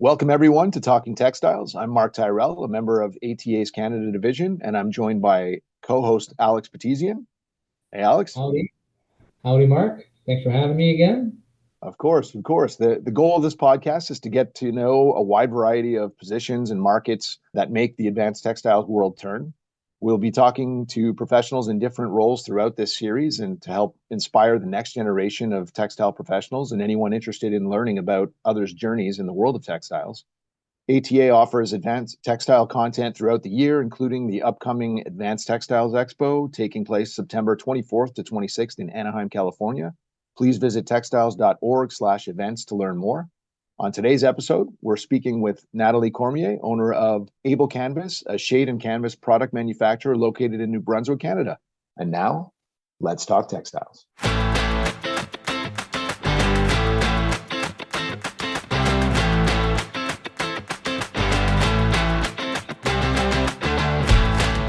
Welcome, everyone, to Talking Textiles. I'm Mark Tyrell, a member of ATA's Canada Division, and I'm joined by co-host Alex Petezian. Hey, Alex. Howdy. Howdy, Mark. Thanks for having me again. Of course, of course. The goal of this podcast is to get to know a wide variety of positions and markets that make the advanced textiles world turn. We'll be talking to professionals in different roles throughout this series and to help inspire the next generation of textile professionals and anyone interested in learning about others' journeys in the world of textiles. ATA offers advanced textile content throughout the year, including the upcoming Advanced Textiles Expo taking place September 24th to 26th in Anaheim, California. Please visit textiles.org/events to learn more. On today's episode, we're speaking with Natalie Cormier, owner of Able Canvas, a shade and canvas product manufacturer located in New Brunswick, Canada. And now, let's talk textiles.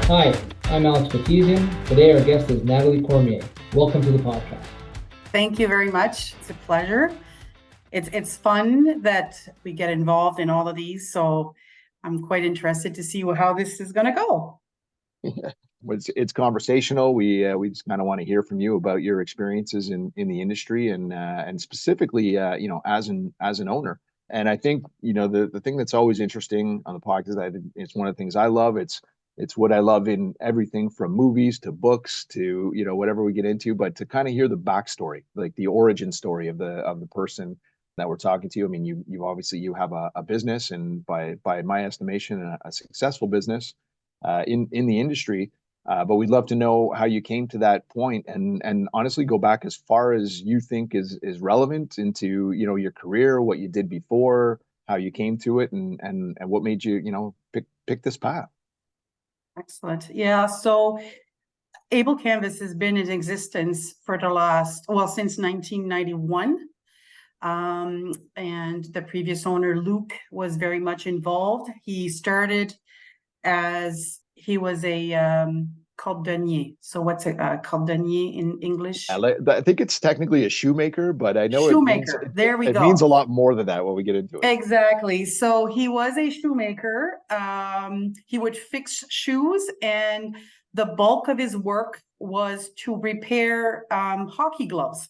Hi, I'm Alex Petezian. Today our guest is Natalie Cormier. Welcome to the podcast. Thank you very much. It's a pleasure. It's fun that we get involved in all of these, so I'm quite interested to see how this is going to go. It's conversational. We just kind of want to hear from you about your experiences in the industry and specifically as an owner. And I think the thing that's always interesting on the podcast, it's one of the things I love. It's what I love in everything from movies to books to whatever we get into, but to kind of hear the backstory, like the origin story of the person that we're talking to. I mean, you obviously have a business, and by my estimation, a successful business in the industry. But we'd love to know how you came to that point, and honestly go back as far as you think is relevant into your career, what you did before, how you came to it, and what made you pick this path. Excellent. Yeah. So Able Canvas has been in existence for since 1991. And the previous owner, Luke, was very much involved. He started as he was a cordonnier. So what's a cordonnier in English? I think it's technically a shoemaker, but I know shoemaker. There we go. It means a lot more than that when we get into it. Exactly. So he was a shoemaker. He would fix shoes, and the bulk of his work was to repair hockey gloves.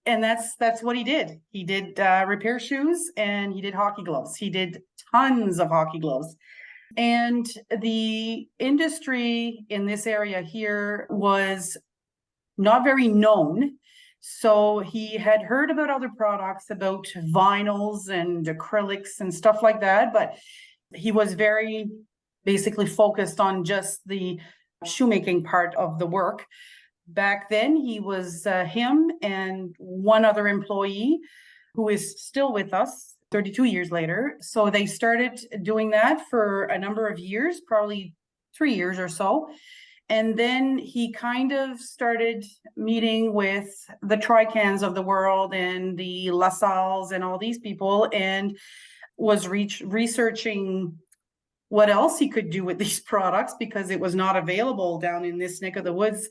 And that's what he did. He did repair shoes, and he did hockey gloves. He did tons of hockey gloves. And the industry in this area here was not very known. So he had heard about other products, about vinyls and acrylics and stuff like that, but he was very basically focused on just the shoemaking part of the work. Back then, he was him and one other employee who is still with us 32 years later. So they started doing that for a number of years, probably 3 years or so. And then he kind of started meeting with the Tricans of the world and the LaSalles and all these people, and was researching what else he could do with these products, because it was not available down in this neck of the woods.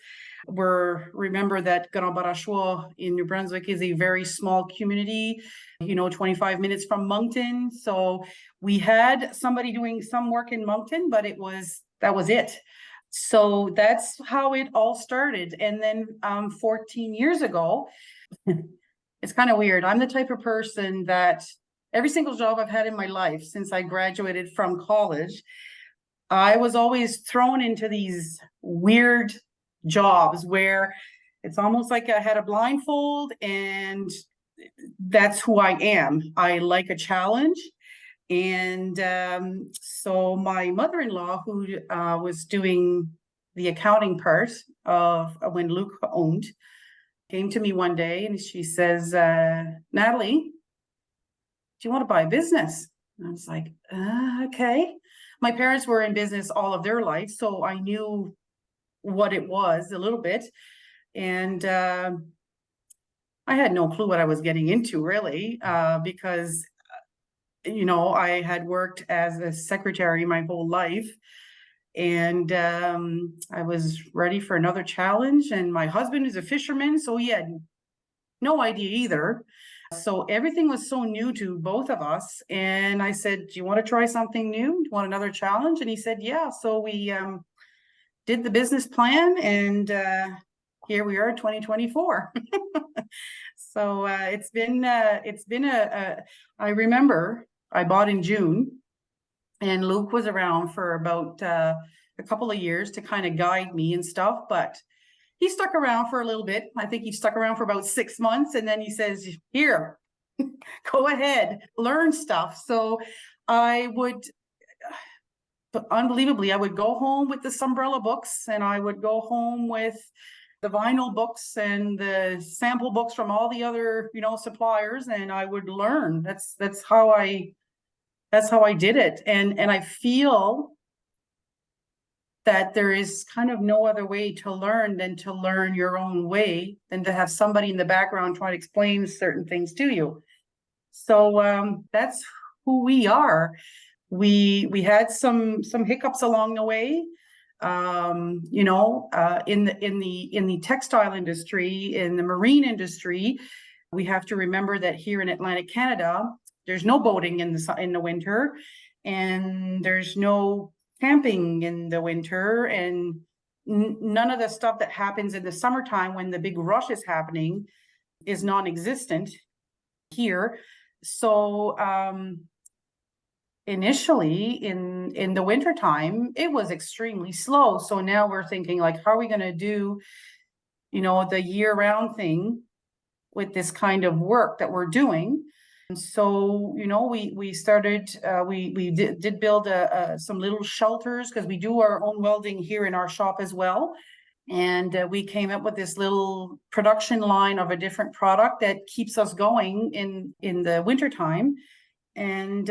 Remember that Grand Barachois in New Brunswick is a very small community, 25 minutes from Moncton. So we had somebody doing some work in Moncton, but that was it. So that's how it all started. And then 14 years ago, it's kind of weird. I'm the type of person that every single job I've had in my life since I graduated from college, I was always thrown into these weird jobs where it's almost like I had a blindfold, and that's who I am. I like a challenge. And so my mother-in-law, who was doing the accounting part of when Luke owned, came to me one day and she says, Natalie, do you want to buy a business? And I was like, okay. My parents were in business all of their life, so I knew what it was a little bit. And I had no clue what I was getting into, really, because I had worked as a secretary my whole life, and I was ready for another challenge. And my husband is a fisherman, so he had no idea either. So everything was so new to both of us. And I said, do you want to try something new? Do you want another challenge? And he said, yeah. So we did the business plan, and here we are, 2024. So it's been I remember I bought in June, and Luke was around for about a couple of years to kind of guide me and stuff, but he stuck around for a little bit. I think he stuck around for about 6 months, and then he says, here, go ahead, learn stuff. So I would, but unbelievably, I would go home with the Umbrella books, and I would go home with the vinyl books and the sample books from all the other, suppliers, and I would learn. That's how I did it. And I feel that there is kind of no other way to learn than to learn your own way, than to have somebody in the background try to explain certain things to you. So that's who we are. We had some hiccups along the way. In the textile industry, in the marine industry, we have to remember that here in Atlantic Canada, there's no boating in the winter, and there's no camping in the winter, and none of the stuff that happens in the summertime when the big rush is happening is non-existent here. So initially in the wintertime, it was extremely slow. So now we're thinking, like, how are we going to do, the year-round thing with this kind of work that we're doing? And so, we started, we did build some little shelters, because we do our own welding here in our shop as well. And we came up with this little production line of a different product that keeps us going in the wintertime. And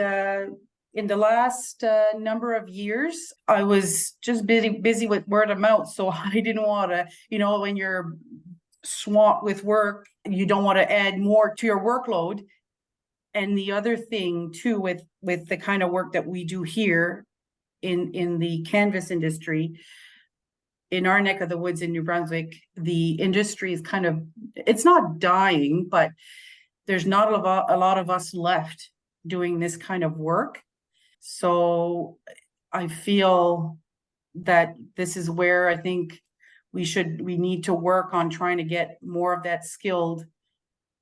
in the last number of years, I was just busy with word of mouth. So I didn't want to, when you're swamped with work, you don't want to add more to your workload. And the other thing too, with the kind of work that we do here in the canvas industry, in our neck of the woods in New Brunswick, the industry is it's not dying, but there's not a lot of us left doing this kind of work. So I feel that this is where I think we need to work on trying to get more of that skilled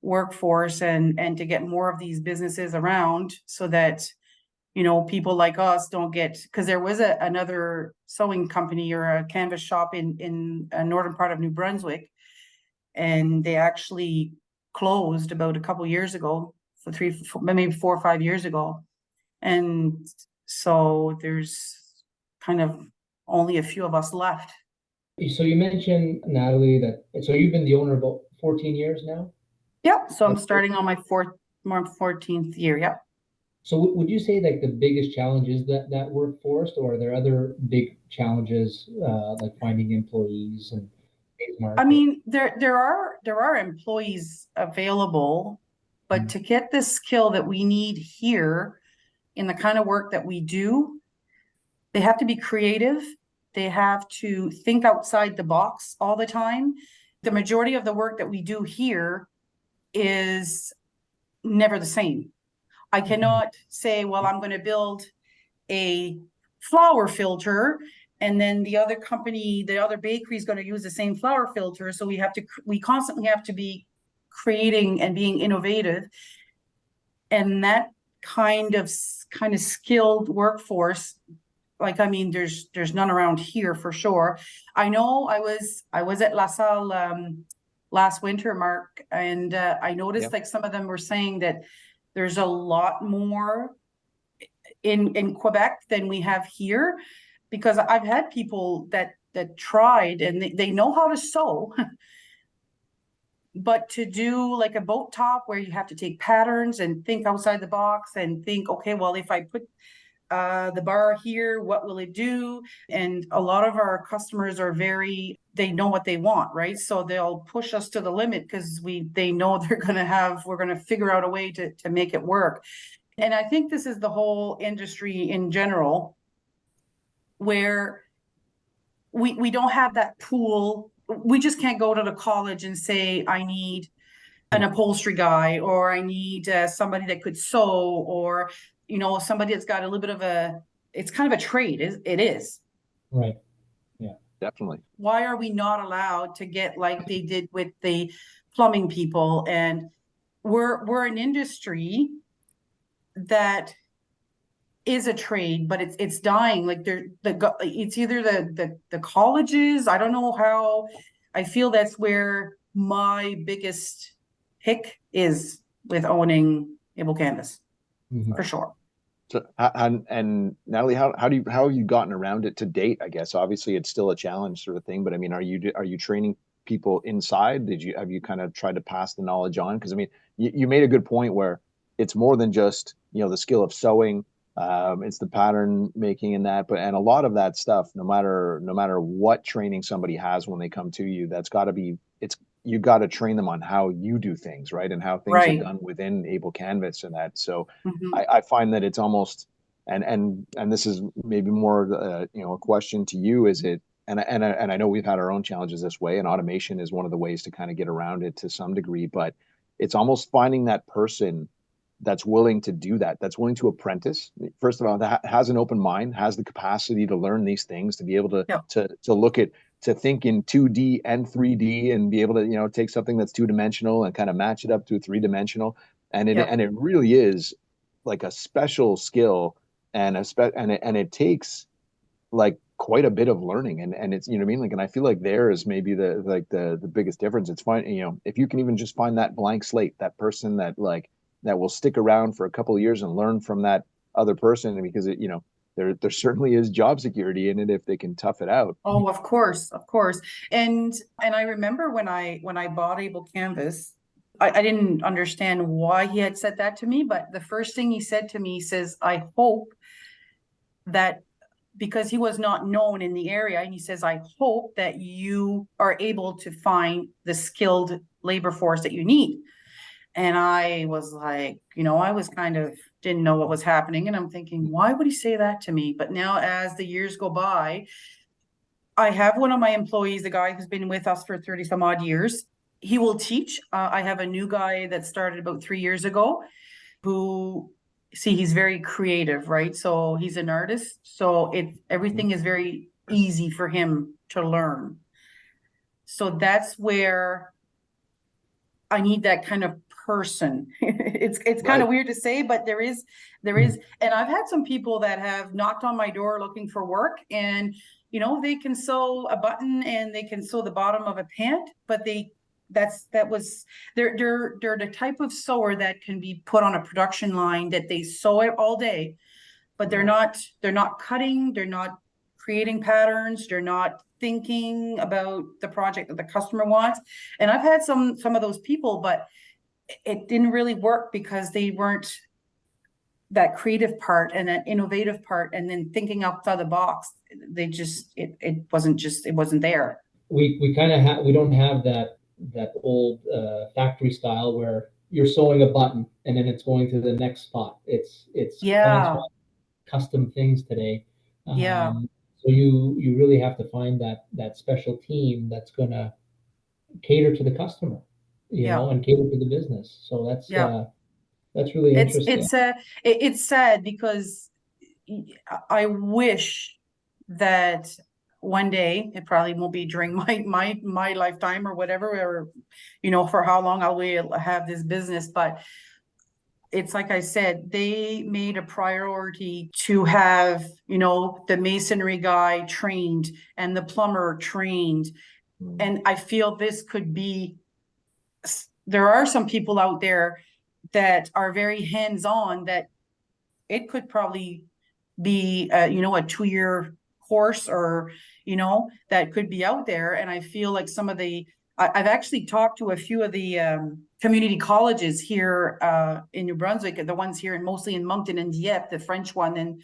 workforce, and to get more of these businesses around, so that people like us don't get, because there was another sewing company or a canvas shop in a northern part of New Brunswick, and they actually closed about a couple years ago, maybe 4 or 5 years ago. And so there's kind of only a few of us left. So you mentioned, Natalie, so you've been the owner about 14 years now? Yep. So I'm starting on my 14th year. Yep. So would you say like the biggest challenge is that workforce, or are there other big challenges like finding employees and I mean, there are employees available, but to get the skill that we need here in the kind of work that we do, they have to be creative. They have to think outside the box all the time. The majority of the work that we do here is never the same. I cannot say, well, I'm going to build a flower filter, and then the other bakery is going to use the same flower filter. So we constantly have to be creating and being innovative. And that kind of skilled workforce, like, I mean, there's none around here for sure. I know I was at La Salle last winter, Mark, and I noticed like some of them were saying that there's a lot more in Quebec than we have here, because I've had people that tried, and they know how to sew, but to do like a boat top where you have to take patterns and think outside the box and think, okay, well, if I put the bar here, what will it do? And a lot of our customers are they know what they want, right? So they'll push us to the limit, because they know we're going to figure out a way to make it work. And I think this is the whole industry in general, where we don't have that pool. We just can't go to the college and say, I need an upholstery guy, or I need somebody that could sew, or, somebody that's got a little bit of it's kind of a trade. It is. Right. Yeah. Definitely. Why are we not allowed to get like they did with the plumbing people? And we're an industry that is a trade, but it's dying. Like it's either the colleges. I don't know how. I feel that's where my biggest hick is with owning Able Canvas, for sure. So, and Natalie, how have you gotten around it to date? I guess obviously it's still a challenge sort of thing, but I mean, are you training people inside? Have you kind of tried to pass the knowledge on? Because I mean, you made a good point where it's more than just the skill of sewing. It's the pattern making and that, and a lot of that stuff, no matter what training somebody has when they come to you, that's got to be you got to train them on how you do things, right, and how things are done within Able Canvas and that. So I find that it's almost, and this is maybe more a question to you, is it, and I know we've had our own challenges this way, and automation is one of the ways to kind of get around it to some degree, but it's almost finding that person that's willing to do that, that's willing to apprentice. First of all, that has an open mind, has the capacity to learn these things, to be able to look at, to think in 2D and 3D, and be able to take something that's two-dimensional and kind of match it up to a three-dimensional. And it really is like a special skill, and it takes like quite a bit of learning, and it's, what I mean, like, and I feel like there is maybe the biggest difference. It's fine, if you can even just find that blank slate, that person that will stick around for a couple of years and learn from that other person, because there certainly is job security in it if they can tough it out. Oh, of course. And I remember when I bought Able Canvas, I didn't understand why he had said that to me, but the first thing he said to me, he says, I hope that, because he was not known in the area, and he says, I hope that you are able to find the skilled labor force that you need. And I was like, I was kind of didn't know what was happening. And I'm thinking, why would he say that to me? But now, as the years go by, I have one of my employees, a guy who's been with us for 30 some odd years. He will teach. I have a new guy that started about 3 years ago who, he's very creative, right? So he's an artist. So everything is very easy for him to learn. So that's where I need that kind of person. It's kind of weird to say, but there is, and I've had some people that have knocked on my door looking for work, and they can sew a button and they can sew the bottom of a pant, but they're the type of sewer that can be put on a production line, that they sew it all day, but they're not cutting, they're not creating patterns, they're not thinking about the project that the customer wants. And I've had some of those people, but it didn't really work because they weren't that creative part and that innovative part, and then thinking outside the box. They just, it wasn't there. We kind of we don't have that old factory style where you're sewing a button and then it's going to the next spot. It's custom things today. So you really have to find that special team that's going to cater to the customer, and cater to the business. So that's really interesting. It's sad, because I wish that one day, it probably won't be during my lifetime or whatever, or for how long I will have this business, but it's like I said, they made a priority to have, the masonry guy trained and the plumber trained. And I feel this could be, there are some people out there that are very hands-on, that it could probably be, a 2-year course, or, that could be out there. And I feel like I've actually talked to a few of the community colleges here in New Brunswick, the ones here, and mostly in Moncton and Dieppe, the French one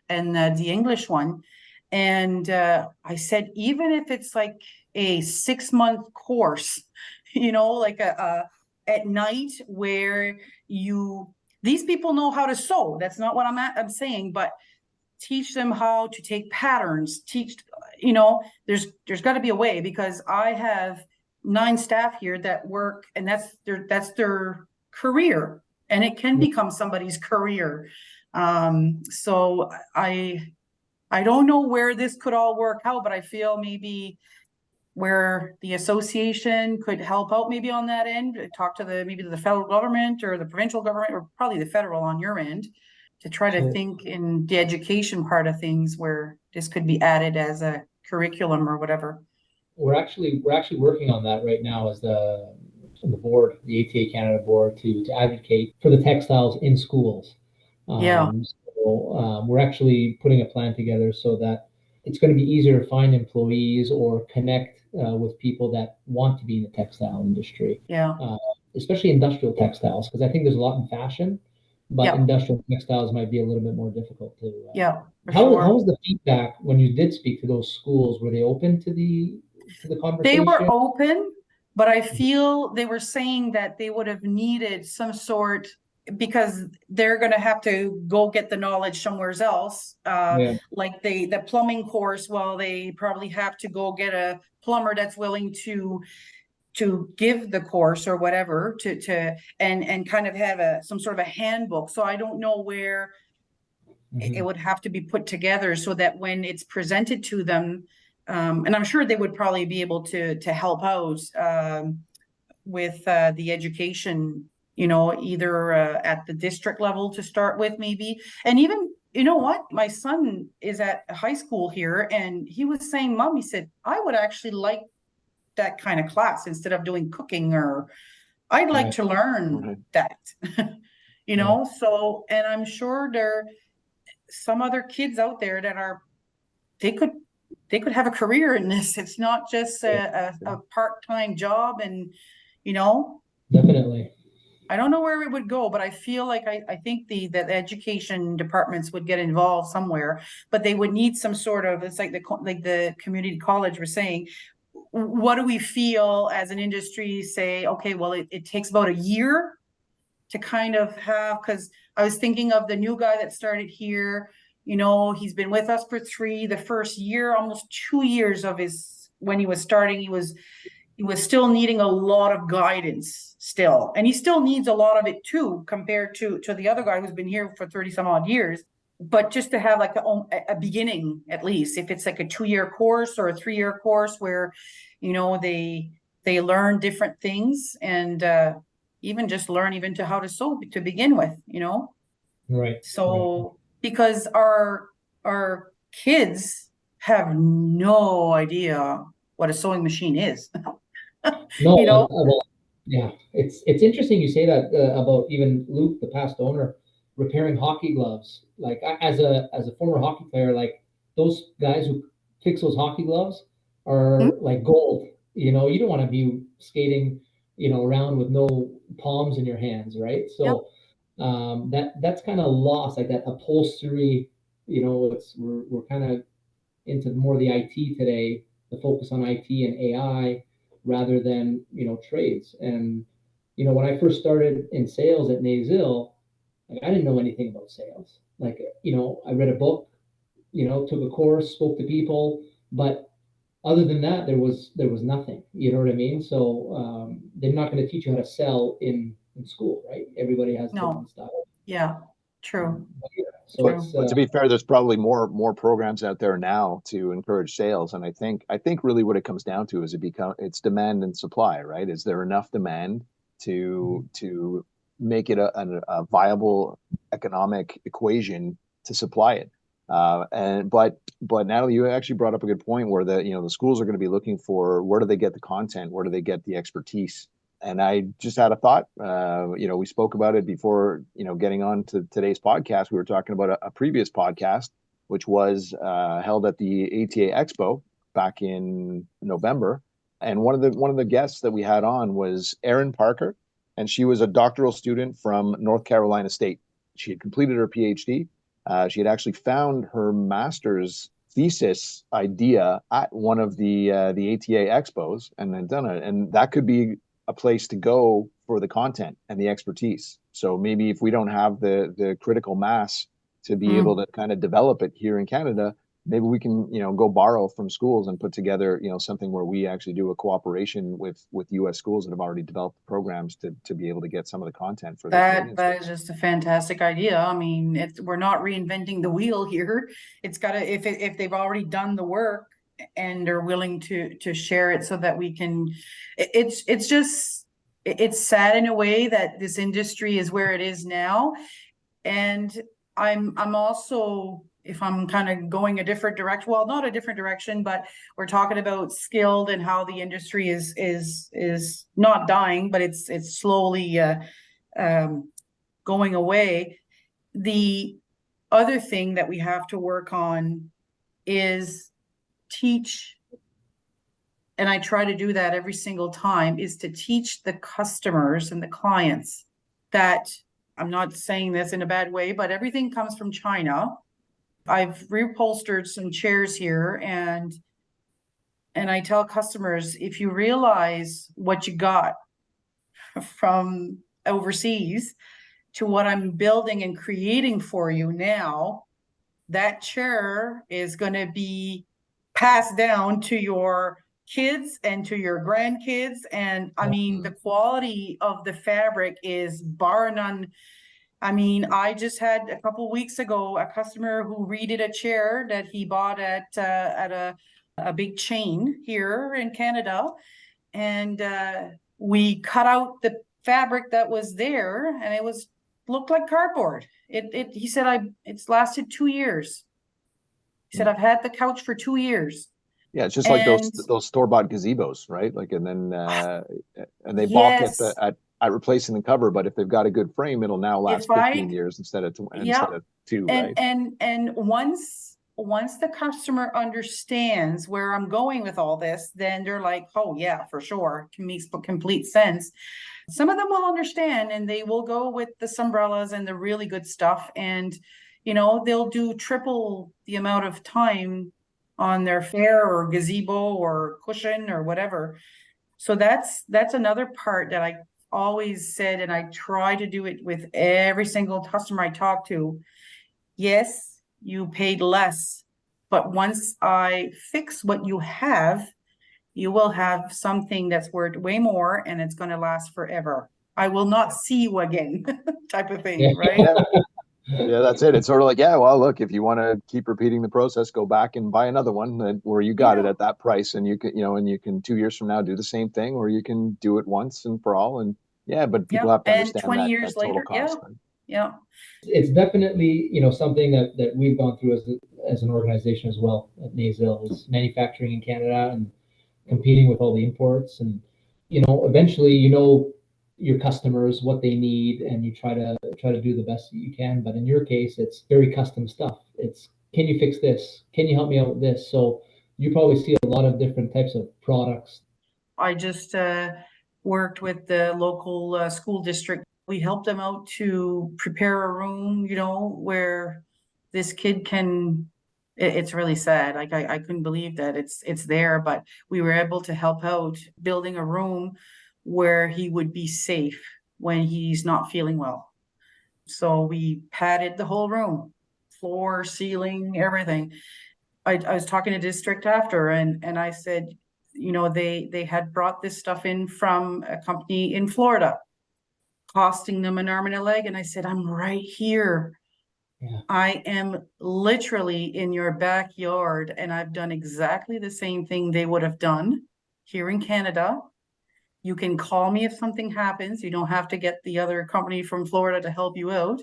and the English one. And I said, even if it's like a 6-month course, like at night, where these people know how to sew. That's not what I'm saying, but teach them how to take patterns, there's got to be a way, because I have 9 staff here that work, and that's their career, and it can become somebody's career. So I don't know where this could all work out, but I feel maybe where the association could help out maybe on that end, talk to maybe the federal government or the provincial government, or probably the federal on your end, to try to think in the education part of things where this could be added as a curriculum or whatever. We're actually working on that right now as the board, the ATA Canada board, to advocate for the textiles in schools. So we're actually putting a plan together so that it's going to be easier to find employees or connect with people that want to be in the textile industry. Especially industrial textiles, because I think there's a lot in fashion, but industrial textiles might be a little bit more difficult to. How was the feedback when you did speak to those schools? Were they open to the conversation? They were open, but I feel they were saying that they would have needed some sort, because they're going to have to go get the knowledge somewhere else. Like the plumbing course, well, they probably have to go get a plumber that's willing to give the course or whatever, and kind of have some sort of a handbook. So I don't know where it would have to be put together so that when it's presented to them, and I'm sure they would probably be able to help out with the education, either at the district level to start with, maybe. And even, you know what, my son is at high school here, and he was saying, Mom, he said, I would actually like that kind of class instead of doing cooking, or I'd like to learn that, so, and I'm sure there are some other kids out there that they could have a career in this. It's not just a part-time job, and definitely. I don't know where it would go, but I feel like I think the education departments would get involved somewhere, but they would need some sort of, it's like the community college was saying, what do we feel as an industry, say, okay, well, it takes about a year to kind of have, because I was thinking of the new guy that started here, he's been with us for the first year, almost 2 years of when he was starting, he was still needing a lot of guidance still. And he still needs a lot of it too, compared to the other guy who's been here for 30 some odd years. But just to have like a beginning, at least, if it's like a 2-year course or a 3-year course where, they learn different things, and even just learn even to how to sew to begin with, Right. So because our kids have no idea what a sewing machine is. No, well, yeah, it's interesting you say that about even Luke, the past owner, repairing hockey gloves. Like as a former hockey player, like those guys who fix those hockey gloves are like gold. You don't want to be skating, around with no palms in your hands, right? So that's kind of lost, like that upholstery. We're kind of into more the IT today, the focus on IT and AI rather than trades. And when I first started in sales at Nazil, like I didn't know anything about sales. Like I read a book, took a course, spoke to people, but other than that, there was nothing. You know what I mean? So they're not going to teach you how to sell in school, right? Everybody has different style. Yeah, true. But to be fair, there's probably more programs out there now to encourage sales, and I think really what it comes down to is it's demand and supply, right? Is there enough demand to make it a viable economic equation to supply it? But Natalie, you actually brought up a good point where the schools are going to be looking for, where do they get the content, where do they get the expertise? And I just had a thought, we spoke about it before, getting on to today's podcast. We were talking about a previous podcast, which was held at the ATA Expo back in November. And one of the guests that we had on was Erin Parker, and she was a doctoral student from North Carolina State. She had completed her PhD. She had actually found her master's thesis idea at one of the ATA Expos and then done it. And that could be a place to go for the content and the expertise. So maybe if we don't have the critical mass to be able to kind of develop it here in Canada, maybe we can, go borrow from schools and put together, something where we actually do a cooperation with US schools that have already developed programs to be able to get some of the content for their Canadian That students. is just a fantastic idea. I mean, we're not reinventing the wheel here. It's gotta, if they've already done the work and are willing to share it so that we can, it's just, it's sad in a way that this industry is where it is now. And I'm also, if I'm kind of going a different direction, well, not a different direction, but we're talking about skilled and how the industry is not dying, but it's slowly going away. The other thing that we have to work on is teach, and I try to do that every single time, is to teach the customers and the clients that, I'm not saying this in a bad way, but everything comes from China. I've reupholstered some chairs here, and I tell customers, if you realize what you got from overseas to what I'm building and creating for you now, that chair is going to be passed down to your kids and to your grandkids. And I mean, the quality of the fabric is bar none. I mean, I just had a couple weeks ago a customer who redid a chair that he bought at a big chain here in Canada, and we cut out the fabric that was there, and it was looked like cardboard. He said it's lasted 2 years. He said, I've had the couch for 2 years. Yeah, it's just like those store-bought gazebos, right? Like, and then and they balk at replacing the cover, but if they've got a good frame, it'll now last 15 years instead of 2, right? And once the customer understands where I'm going with all this, then they're like, oh yeah, for sure, it makes complete sense. Some of them will understand and they will go with the umbrellas and the really good stuff, and they'll do triple the amount of time on their fair or gazebo or cushion or whatever. So that's another part that I always said, and I try to do it with every single customer I talk to. Yes, you paid less, but once I fix what you have, you will have something that's worth way more, and it's going to last forever. I will not see you again, type of thing, right? Yeah, that's it. It's sort of like, yeah, well, look, if you want to keep repeating the process, go back and buy another one where you got it at that price, and you can, and you can 2 years from now do the same thing, or you can do it once and for all. And but people have to understand 20 that, years total later, cost. Right? Yeah. It's definitely, something that we've gone through as an organization as well at Nazel, is manufacturing in Canada and competing with all the imports, and eventually your customers, what they need, and you try to do the best that you can. But in your case, it's very custom stuff. It's, can you fix this? Can you help me out with this? So you probably see a lot of different types of products. I just worked with the local school district. We helped them out to prepare a room, where this kid can, it's really sad. Like I couldn't believe that it's there, but we were able to help out building a room where he would be safe when he's not feeling well. So we padded the whole room, floor, ceiling, everything. I was talking to district after, and I said, they had brought this stuff in from a company in Florida, costing them an arm and a leg. And I said, I'm right here. Yeah. I am literally in your backyard, and I've done exactly the same thing they would have done here in Canada. You can call me if something happens. You don't have to get the other company from Florida to help you out.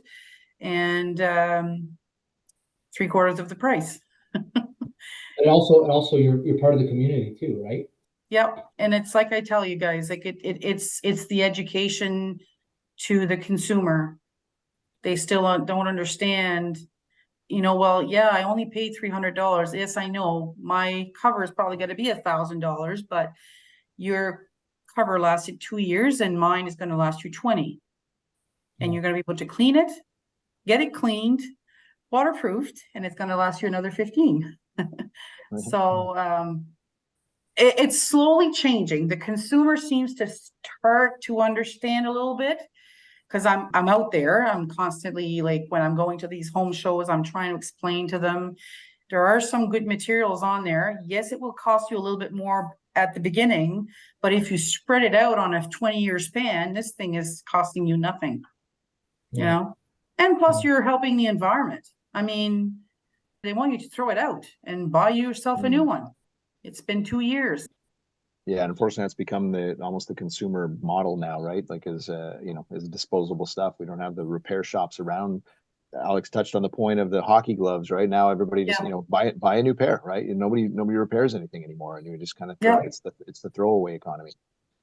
And 3/4 of the price. And also you're part of the community too, right? Yep. And it's like I tell you guys, like it's the education to the consumer. They still don't understand, well, yeah, I only paid $300. Yes, I know my cover is probably going to be $1,000, but your cover lasted 2 years and mine is going to last you 20. And you're going to be able to clean it, get it cleaned, waterproofed, and it's going to last you another 15. So it's slowly changing. The consumer seems to start to understand a little bit, because I'm out there. I'm constantly, like, when I'm going to these home shows, I'm trying to explain to them, There are some good materials on there. Yes, it will cost you a little bit more at the beginning, but if you spread it out on a 20-year span, this thing is costing you nothing, you know? And plus you're helping the environment. I mean, they want you to throw it out and buy yourself a new one. It's been 2 years. Yeah, unfortunately, that's become almost the consumer model now, right? Like as as disposable stuff. We don't have the repair shops around. Alex touched on the point of the hockey gloves, right? Now everybody just buy a new pair, right? And nobody repairs anything anymore, and you just kind of it's the throwaway economy.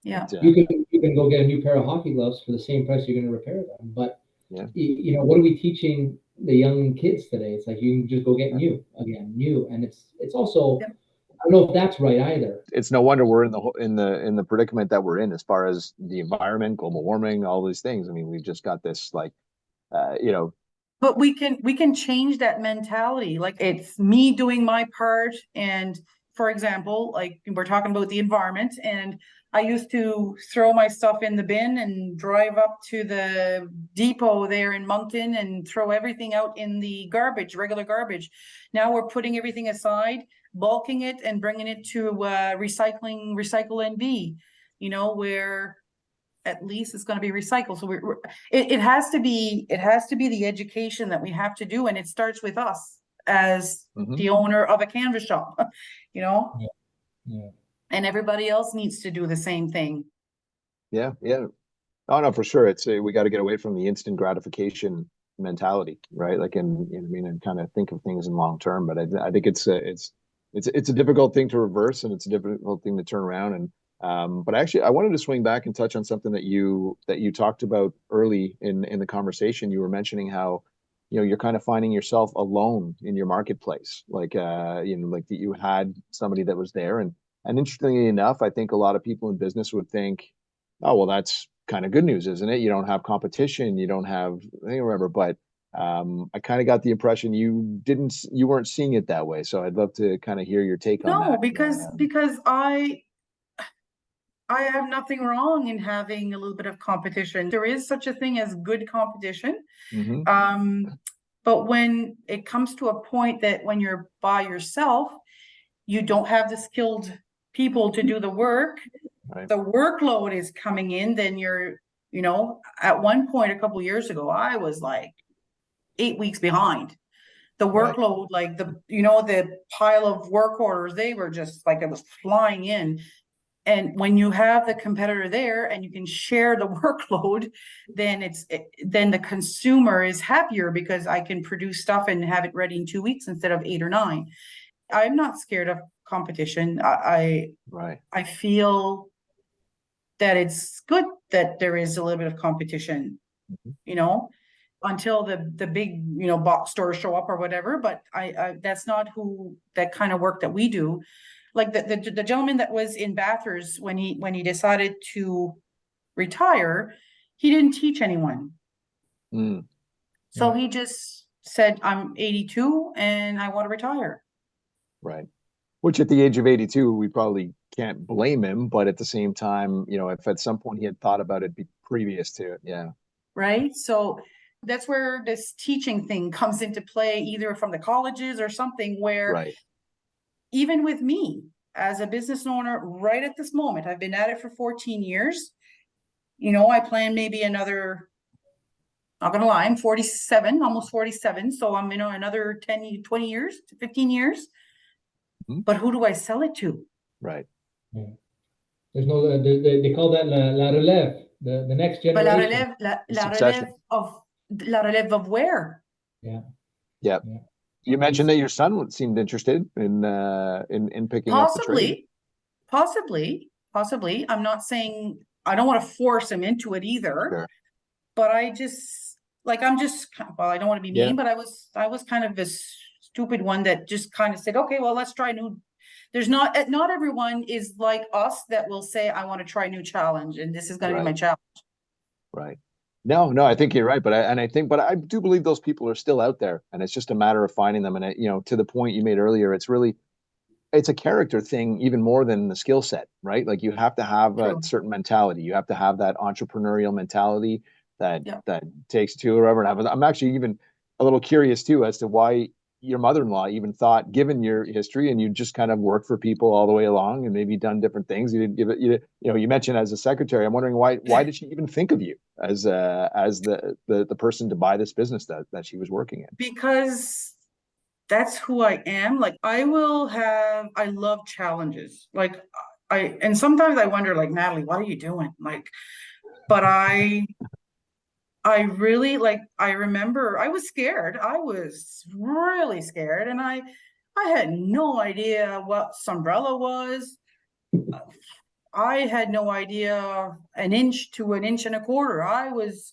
Yeah, you can go get a new pair of hockey gloves for the same price you're going to repair them. But what are we teaching the young kids today? It's like you can just go get new, and it's also. I don't know if that's right either. It's no wonder we're in the predicament that we're in as far as the environment, global warming, all these things. I mean, we've just got this But we can change that mentality. Like it's me doing my part. And for example, like we're talking about the environment, and I used to throw my stuff in the bin and drive up to the depot there in Moncton and throw everything out in the garbage, regular garbage. Now we're putting everything aside, bulking it and bringing it to Recycle NB, where at least it's going to be recycled. So it has to be the education that we have to do, and it starts with us as the owner of a canvas shop, and everybody else needs to do the same thing. Yeah. Oh no, for sure. It's we got to get away from the instant gratification mentality, right? Like, and kind of think of things in long term. But I think it's a difficult thing to reverse, and it's a difficult thing to turn around. And but actually, I wanted to swing back and touch on something that you talked about early in the conversation. You were mentioning how you're kind of finding yourself alone in your marketplace, like like that you had somebody that was there. And interestingly enough, I think a lot of people in business would think, oh, well, that's kind of good news, isn't it? You don't have competition, you don't have anything, whatever. But I kind of got the impression you weren't seeing it that way. So I'd love to kind of hear your take on that. No, because I have nothing wrong in having a little bit of competition. There is such a thing as good competition. But when it comes to a point that when you're by yourself, you don't have the skilled people to do the work, the workload is coming in, then you're, at one point a couple of years ago, I was like 8 weeks behind. The workload, like the pile of work orders, they were just like, it was flying in. And when you have the competitor there and you can share the workload, then then the consumer is happier because I can produce stuff and have it ready in 2 weeks instead of 8 or 9. I'm not scared of competition. I feel that it's good that there is a little bit of competition, until the big, box stores show up or whatever. But I that's not that kind of work that we do. Like the gentleman that was in Bathurst when he decided to retire, he didn't teach anyone. So he just said, I'm 82 and I want to retire. Right. Which at the age of 82, we probably can't blame him. But at the same time, if at some point he had thought about it previous to it. Yeah. Right. So that's where this teaching thing comes into play, either from the colleges or something where even with me as a business owner right at this moment, I've been at it for 14 years. I plan maybe another, not gonna lie, I'm 47, almost 47. So I'm, another 10, 20 years to 15 years. But who do I sell it to? Right. Yeah. There's no, they call that la relève, the next generation. But la relève of where? Yeah. You mentioned that your son seemed interested in picking up the trade. Possibly. I'm not saying I don't want to force him into it either. But I just I don't want to be mean, but I was kind of this stupid one that just kind of said, okay, well, let's try new. There's not everyone is like us that will say, I want to try a new challenge, and this is going to be my challenge. Right. No, I think you're right, but I do believe those people are still out there, and it's just a matter of finding them. And to the point you made earlier, it's a character thing even more than the skill set, right? Like you have to have a certain mentality. You have to have that entrepreneurial mentality that takes two or whatever. And I'm actually even a little curious too as to why your mother-in-law even thought, given your history, and you just kind of worked for people all the way along and maybe done different things. You didn't give it, you know, you mentioned as a secretary. I'm wondering why did she even think of you as the person to buy this business that she was working in? Because that's who I am. Like I love challenges. Like and sometimes I wonder, like, Natalie, what are you doing? Like, but I really, like, I remember I was scared. I was really scared, and I had no idea what Sunbrella was. I had no idea an inch to an inch and a quarter. I was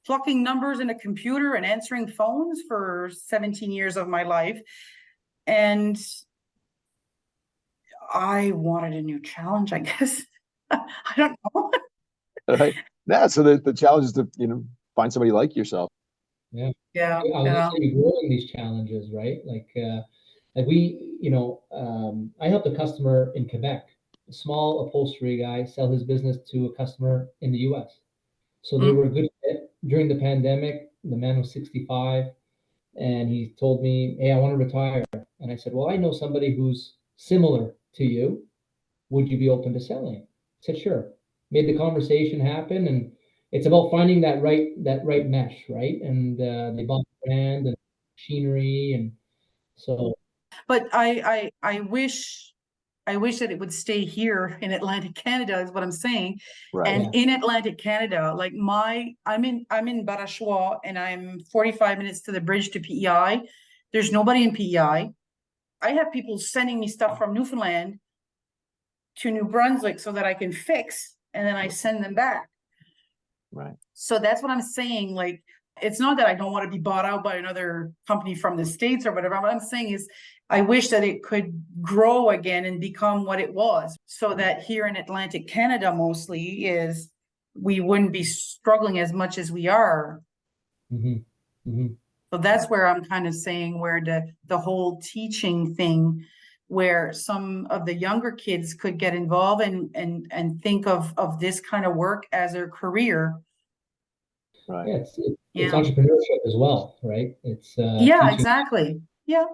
plucking numbers in a computer and answering phones for 17 years of my life. And I wanted a new challenge, I guess. I don't know. Right. Yeah. So the challenge is to, you know, find somebody like yourself. Yeah. Yeah. I was Yeah. gonna say, growing these challenges, right? Like we, I helped a customer in Quebec, a small upholstery guy, sell his business to a customer in the US. So they Mm. were a good fit during the pandemic. The man was 65 and he told me, "Hey, I want to retire." And I said, "Well, I know somebody who's similar to you. Would you be open to selling?" I said, "Sure." Made the conversation happen, and it's about finding that right mesh, right? And they bought the brand and machinery, and so But I wish that it would stay here in Atlantic Canada, is what I'm saying. Right. And yeah, in Atlantic Canada, like I'm in Barachois, and I'm 45 minutes to the bridge to PEI. There's nobody in PEI. I have people sending me stuff from Newfoundland to New Brunswick so that I can fix, and then I send them back. Right. So that's what I'm saying. Like, it's not that I don't want to be bought out by another company from the States or whatever. What I'm saying is I wish that it could grow again and become what it was, so that here in Atlantic Canada mostly is we wouldn't be struggling as much as we are. hmm hmm So that's where I'm kind of saying, where the whole teaching thing, where some of the younger kids could get involved and think of this kind of work as a career. Right. yeah, it's Yeah. entrepreneurship as well, right? It's Yeah, teaching. exactly. Yeah.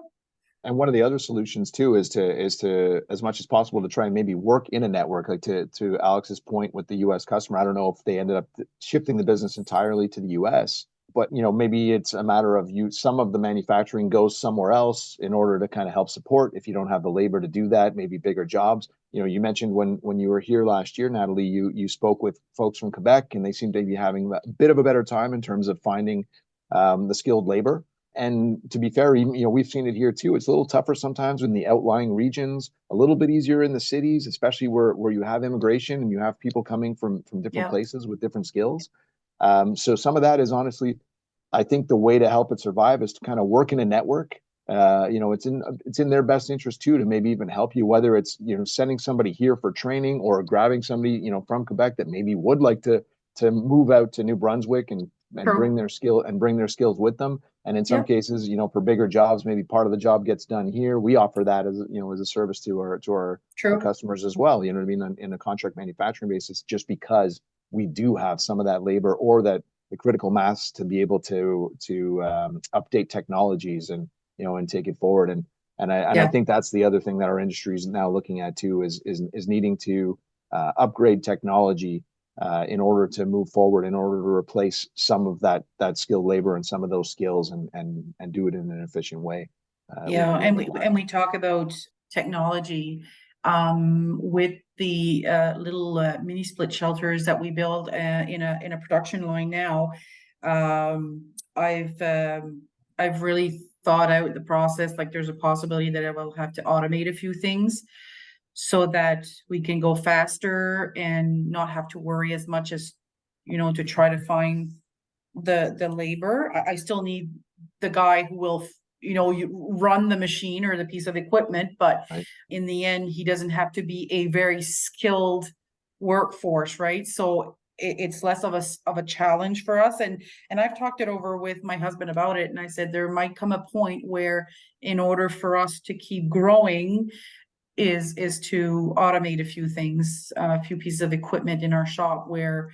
And one of the other solutions too is to as much as possible to try and maybe work in a network, like to Alex's point with the US customer. I don't know if they ended up shifting the business entirely to the US, but you know, maybe it's a matter of some of the manufacturing goes somewhere else in order to kind of help support if you don't have the labor to do that, maybe bigger jobs. You know, you mentioned when you were here last year, Natalie, you spoke with folks from Quebec, and they seem to be having a bit of a better time in terms of finding the skilled labor. And to be fair, you know, we've seen it here too. It's a little tougher sometimes in the outlying regions, a little bit easier in the cities, especially where you have immigration and you have people coming from different Yeah. places with different skills. So some of that is honestly, I think the way to help it survive is to kind of work in a network. You know, it's in their best interest too to maybe even help you, whether it's, you know, sending somebody here for training or grabbing somebody, you know, from Quebec that maybe would like to move out to New Brunswick and True. bring their skills with them. And in some Yep. cases, you know, for bigger jobs, maybe part of the job gets done here. We offer that as, you know, as a service to our True. customers as well. You know what I mean? In a contract manufacturing basis, just because we do have some of that labor or that the critical mass to be able to update technologies and, you know, and take it forward. And I Yeah. think that's the other thing that our industry is now looking at too is needing to upgrade technology in order to move forward, in order to replace some of that skilled labor and some of those skills and do it in an efficient way. Yeah. We And really we have and we talk about technology with the little mini split shelters that we build in a production line now. Um, I've um, I've really thought out the process. Like, there's a possibility that I will have to automate a few things so that we can go faster and not have to worry as much as, to try to find the labor. I still need the guy who will, you run the machine or the piece of equipment, but right. in the end, he doesn't have to be a very skilled workforce, right? So it's less of a challenge for us. And I've talked it over with my husband about it, and I said there might come a point where, in order for us to keep growing, is to automate a few things, a few pieces of equipment in our shop where,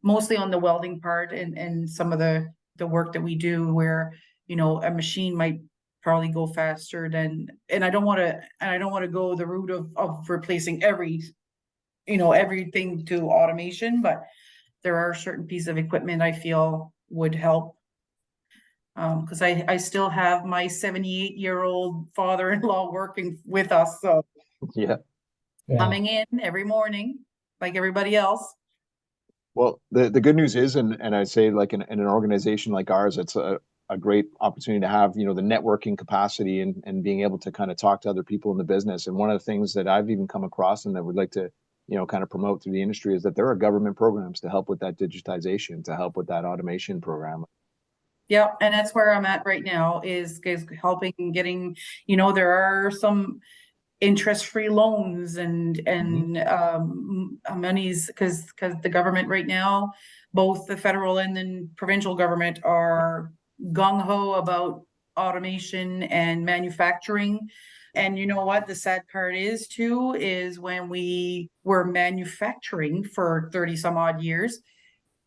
mostly on the welding part and some of the work that we do where, a machine might probably go faster than, and I don't want to go the route of replacing everything to automation, but there are certain pieces of equipment I feel would help. Because I still have my 78-year-old father-in-law working with us, so Yeah. coming in every morning like everybody else. Well, the good news is, and I'd say like in an organization like ours, it's a great opportunity to have, the networking capacity and being able to kind of talk to other people in the business. And one of the things that I've even come across and that would like to, kind of promote through the industry is that there are government programs to help with that digitization, to help with that automation program. Yeah, and that's where I'm at right now is helping getting, there are some interest-free loans and monies because the government right now, both the federal and the provincial government are gung-ho about automation and manufacturing. And you know what the sad part is too is when we were manufacturing for 30 some odd years,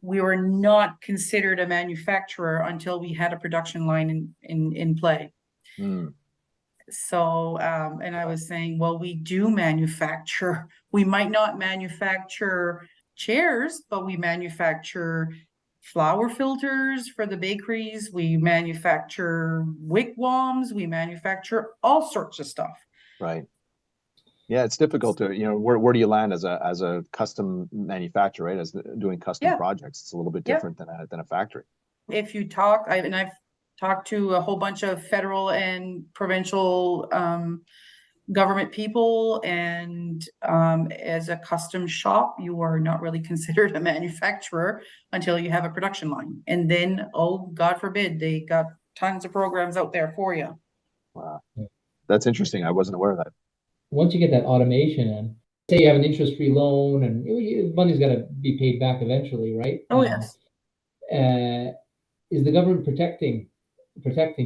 we were not considered a manufacturer until we had a production line in play. So, and I was saying, well, we do manufacture. We might not manufacture chairs, but we manufacture flour filters for the bakeries. We manufacture wigwams. We manufacture all sorts of stuff. Right. Yeah, it's difficult to, where do you land as a custom manufacturer, right? As doing custom projects, it's a little bit different than a factory. If you talk, I've talked to a whole bunch of federal and provincial government people, and as a custom shop, you are not really considered a manufacturer until you have a production line. And then, oh, God forbid, they got tons of programs out there for you. Wow. That's interesting. I wasn't aware of that. Once you get that automation in, say you have an interest-free loan and money's got to be paid back eventually, right? Oh, yes. Is the government protecting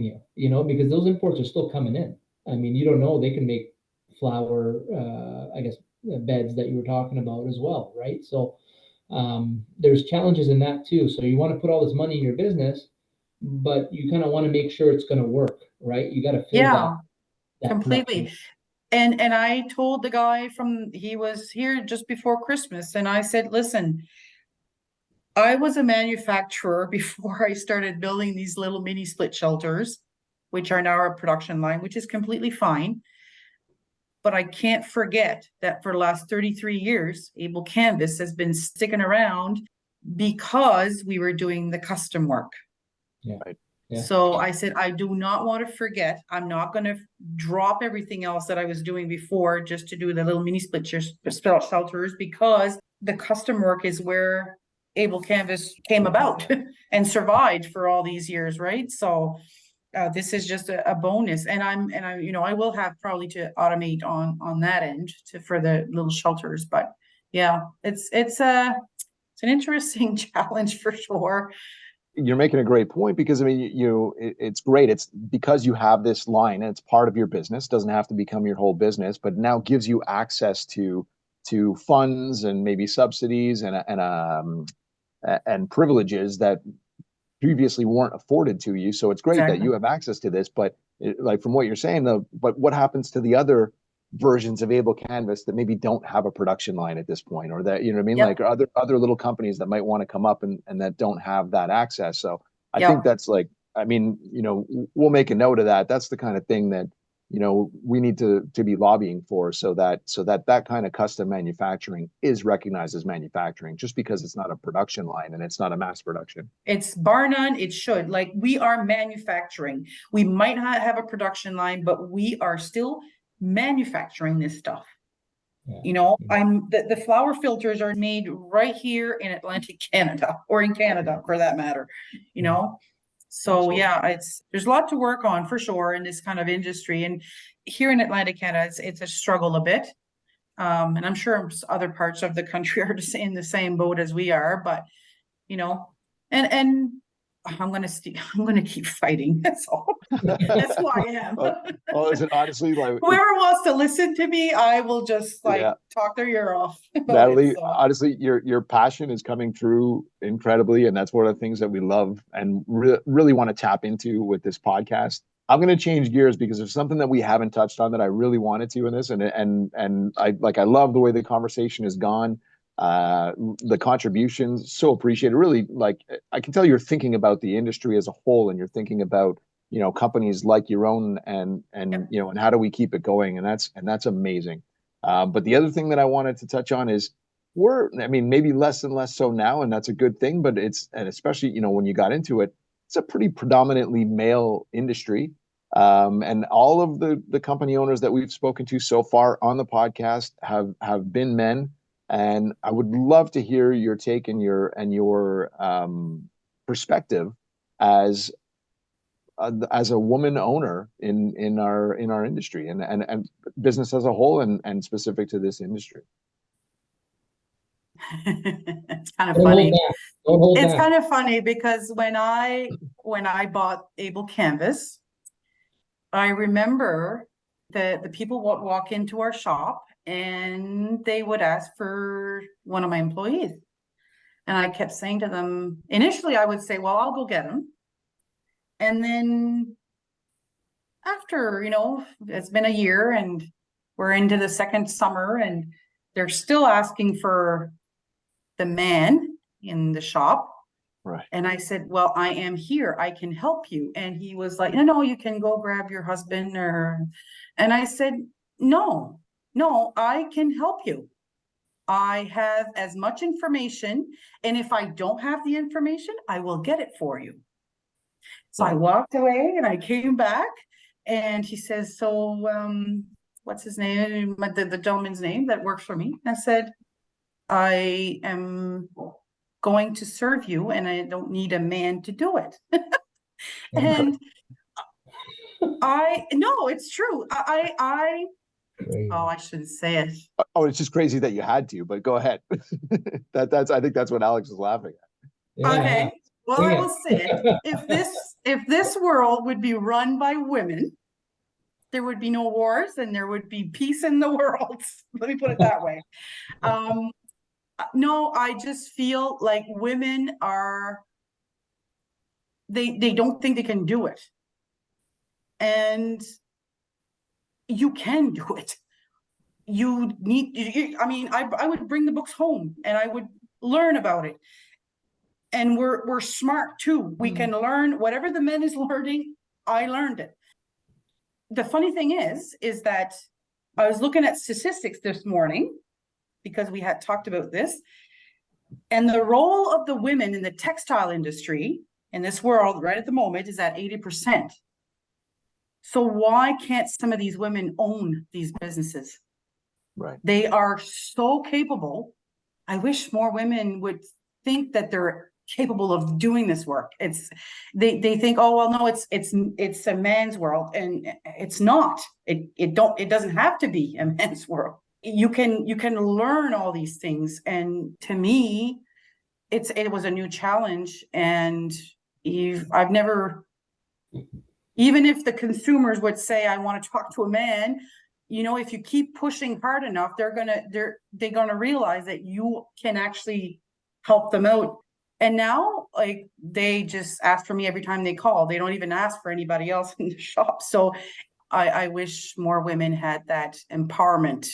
you, because those imports are still coming in. I mean, you don't know, they can make flour, I guess, beds that you were talking about as well, right? So there's challenges in that too. So you want to put all this money in your business, but you kind of want to make sure it's going to work, right? You got to fill that completely. production. And I told the guy he was here just before Christmas, and I said, listen, I was a manufacturer before I started building these little mini split shelters, which are now a production line, which is completely fine. But I can't forget that for the last 33 years, Able Canvas has been sticking around because we were doing the custom work. Yeah. Right. Yeah. So I said, I do not want to forget. I'm not going to drop everything else that I was doing before just to do the little mini split shelters, because the custom work is where Able Canvas came about and survived for all these years, right? So this is just a bonus, and I will have probably to automate on that end for the little shelters, but yeah, it's an interesting challenge for sure. You're making a great point, because I mean, it's great. It's because you have this line and it's part of your business. Doesn't have to become your whole business, but now gives you access to funds and maybe subsidies and privileges that previously weren't afforded to you. So it's great that you have access to this. But like from what you're saying, though, but what happens to the other versions of Able Canvas that maybe don't have a production line at this point, or that, what I mean? Like other little companies that might want to come up and that don't have that access. So I think that's like, I mean, we'll make a note of that. That's the kind of thing that, we need to be lobbying for, so that kind of custom manufacturing is recognized as manufacturing, just because it's not a production line and it's not a mass production. It's bar none. It should. Like, we are manufacturing. We might not have a production line, but we are still manufacturing this stuff. The flour filters are made right here in Atlantic Canada, or in Canada for that matter, So absolutely. There's a lot to work on for sure in this kind of industry, and here in Atlantic Canada, it's a struggle a bit, and I'm sure other parts of the country are just in the same boat as we are. But and I'm gonna keep fighting. That's all. That's who I am. Well, is it honestly, like, whoever wants to listen to me, I will just talk their ear off. Natalie, honestly, your passion is coming through incredibly, and that's one of the things that we love and really want to tap into with this podcast. I'm going to change gears because there's something that we haven't touched on that I really wanted to in this, and I love the way the conversation has gone. The contributions, so appreciated. Really, like I can tell you're thinking about the industry as a whole, and you're thinking about companies like your own, and and how do we keep it going, and that's amazing. But the other thing that I wanted to touch on is I mean, maybe less and less so now, and that's a good thing. But and especially when you got into it, it's a pretty predominantly male industry. And all of the company owners that we've spoken to so far on the podcast have been men. And I would love to hear your take and your perspective as a woman owner in our industry and business as a whole and specific to this industry. It's kind of funny. It's kind of funny because when I bought Able Canvas, I remember that the people would walk into our shop and they would ask for one of my employees. And I kept saying to them, initially I would say, well, I'll go get them. And then after, it's been a year and we're into the second summer and they're still asking for the man in the shop. Right. And I said, well, I am here. I can help you. And he was like, no, you can go grab your husband and I said, no, I can help you. I have as much information. And if I don't have the information, I will get it for you. So I walked away and I came back and he says, so what's his name? The gentleman's name that works for me. I said, I am going to serve you and I don't need a man to do it. And no, it's true. I shouldn't say it. Oh, it's just crazy that you had to, but go ahead. I think that's what Alex is laughing at. Yeah. Okay. Well, I will say it. If this world would be run by women, there would be no wars and there would be peace in the world. Let me put it that way. No, I just feel like women they don't think they can do it. And you can do it. I would bring the books home and I would learn about it. And we're smart too. We can learn whatever the men is learning. I learned it. The funny thing is that I was looking at statistics this morning because we had talked about this, and the role of the women in the textile industry in this world right at the moment is at 80%. So why can't some of these women own these businesses? Right. They are so capable. I wish more women would think that they're capable of doing this work. They think, oh well, no, it's a man's world, and it's not. It doesn't have to be a man's world. You can learn all these things, and to me, it was a new challenge, and I've never, even if the consumers would say, I want to talk to a man, if you keep pushing hard enough, they're gonna realize that you can actually help them out. And now, like, they just ask for me every time they call. They don't even ask for anybody else in the shop. So I wish more women had that empowerment.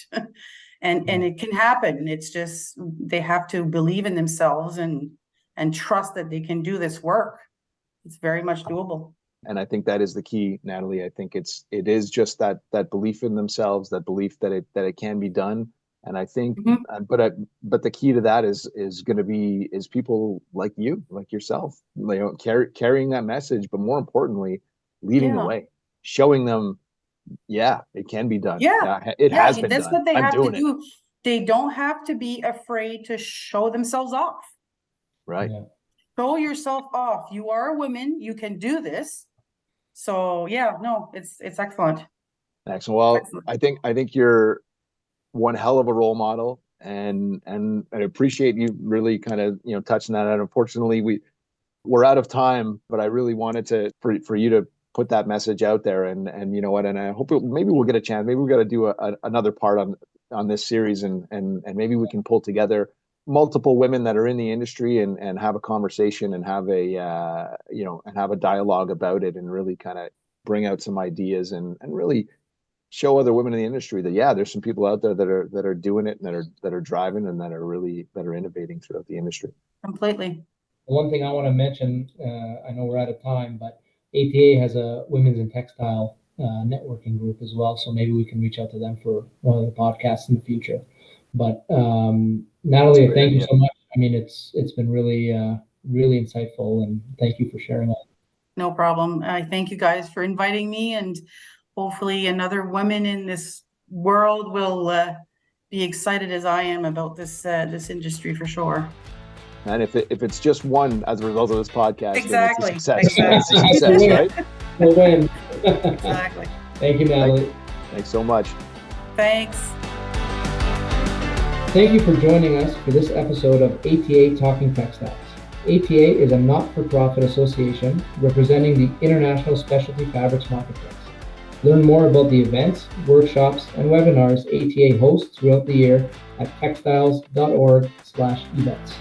And it can happen. It's just they have to believe in themselves and trust that they can do this work. It's very much doable. And I think that is the key, Natalie. I think it is just that belief in themselves, that belief that it can be done. And I think, but the key to that is going to be people like you, like yourself, carrying that message, but more importantly, leading the way, showing them, it can be done. It has been done. That's what they have to do. They don't have to be afraid to show themselves off. Right. Yeah. Show yourself off. You are a woman. You can do this. So it's excellent. Excellent. Well, excellent. I think you're one hell of a role model, and I appreciate you really kind of touching that. And unfortunately, we're out of time, but I really wanted for you to put that message out there, and you know what, and I hope maybe we'll get a chance. Maybe we've got to do another part on this series, and maybe we can pull together multiple women that are in the industry and have a conversation and have a and have a dialogue about it, and really kind of bring out some ideas and really show other women in the industry that, yeah, there's some people out there that are doing it and that are driving and that are innovating throughout the industry. Completely. One thing I want to mention, I know we're out of time, but ATA has a women's in textile networking group as well. So maybe we can reach out to them for one of the podcasts in the future. But Natalie, thank you so much. I mean, it's been really, really insightful, and thank you for sharing that. No problem. I thank you guys for inviting me, and hopefully another woman in this world will be excited as I am about this industry for sure. And if it's just one as a result of this podcast, exactly, then it's a success. It's a success, right? We'll win. Exactly. Thank you, Natalie. Thanks so much. Thanks. Thank you for joining us for this episode of ATA Talking Textiles. ATA is a not-for-profit association representing the international specialty fabrics marketplace. Learn more about the events, workshops, and webinars ATA hosts throughout the year at textiles.org/events.